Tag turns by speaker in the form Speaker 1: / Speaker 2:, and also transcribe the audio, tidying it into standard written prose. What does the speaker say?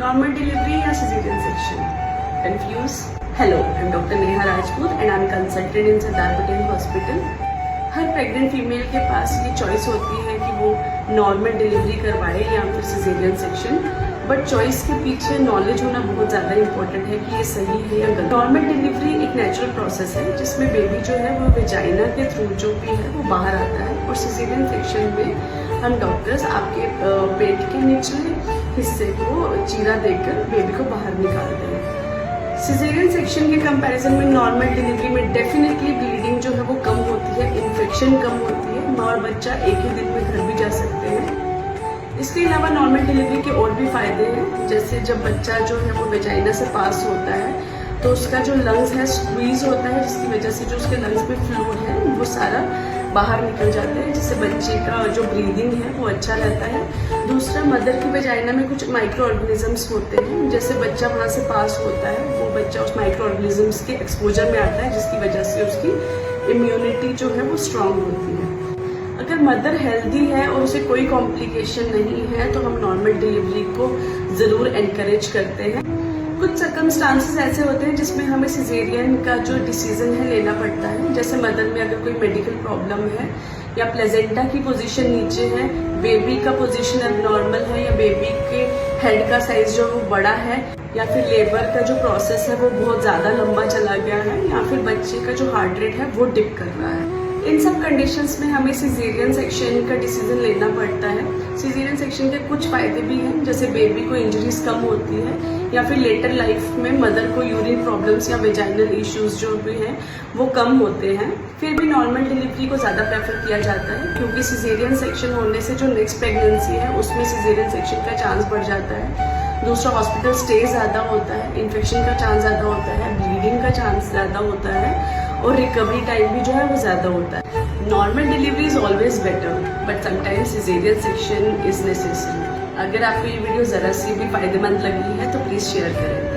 Speaker 1: normal delivery या cesarean section? Confused? Hello, I'm Dr. Neha Rajput and I'm consultant in Sardar Patel Hospital. Her pregnant female के पास ये choice होती है कि वो नॉर्मल डिलीवरी करवाए या फिर सिजेरियन सेक्शन, बट चॉइस के पीछे नॉलेज होना बहुत ज़्यादा इंपॉर्टेंट है कि ये सही है या गलत। नॉर्मल डिलीवरी एक नेचुरल प्रोसेस है जिसमें बेबी जो है वो वेजाइना के थ्रू जो भी है वो बाहर आता है, और सिजेरियन सेक्शन में हम डॉक्टर्स आपके पेट के निचले हिस्से को चीरा देकर बेबी को बाहर निकालते हैं। सिजेरियन सेक्शन के कंपैरिजन में नॉर्मल डिलीवरी में डेफिनेटली ब्लीडिंग जो है वो कम होती है, इन्फेक्शन कम होती है, माँ और बच्चा एक ही दिन में घर भी जा सकते हैं। इसके अलावा नॉर्मल डिलीवरी के और भी फायदे हैं, जैसे जब बच्चा जो है वो वेजाइना से पास होता है तो उसका जो लंग्स है स्क्वीज होता है, जिसकी वजह से जो उसके लंग्स में फ्लूइड है वो सारा बाहर निकल जाता है, जिससे बच्चे का जो ब्रीदिंग है वो अच्छा रहता है। दूसरा, मदर की वेजाइना में कुछ माइक्रो ऑर्गेनिजम्स होते हैं, जैसे बच्चा वहाँ से पास होता है वो बच्चा उस माइक्रो ऑर्गेनिजम्स के एक्सपोजर में आता है, जिसकी वजह से उसकी इम्यूनिटी जो है वो स्ट्रांग होती है। अगर मदर हेल्दी है और उसे कोई कॉम्प्लिकेशन नहीं है तो हम नॉर्मल डिलीवरी को ज़रूर एनकरेज करते हैं। कुछ सर्कमस्टांसेस ऐसे होते हैं जिसमें हमें सिजेरियन का जो डिसीजन है लेना पड़ता है, जैसे मदर में अगर कोई मेडिकल प्रॉब्लम है या प्लेजेंटा की पोजीशन नीचे है, बेबी का पोजीशन अब नॉर्मल है, या बेबी के हेड का साइज जो वो बड़ा है, या फिर लेबर का जो प्रोसेस है वो बहुत ज़्यादा लंबा चला गया है, या फिर बच्चे का जो हार्ट रेट है वो डिप कर रहा है। इन सब कंडीशंस में हमें सिजेरियन सेक्शन का डिसीजन लेना पड़ता है। सिजेरियन सेक्शन के कुछ फायदे भी हैं, जैसे बेबी को इंजरीज कम होती है, या फिर लेटर लाइफ में मदर को यूरिन प्रॉब्लम्स या वेजाइनल इश्यूज जो भी हैं वो कम होते हैं। फिर भी नॉर्मल डिलीवरी को ज़्यादा प्रेफर किया जाता है, क्योंकि सिजेरियन सेक्शन होने से जो नेक्स्ट प्रेगनेंसी है उसमें सिजेरियन सेक्शन का चांस बढ़ जाता है। दूसरा, हॉस्पिटल स्टे ज़्यादा होता है, इन्फेक्शन का चांस ज़्यादा होता है, ब्लीडिंग का चांस ज़्यादा होता है, और रिकवरी टाइम भी जो है वो ज़्यादा होता है। Normal delivery is always better, but sometimes caesarean section is necessary. अगर आपको ये वीडियो ज़रा सी भी फायदेमंद लगी है तो प्लीज़ शेयर करें।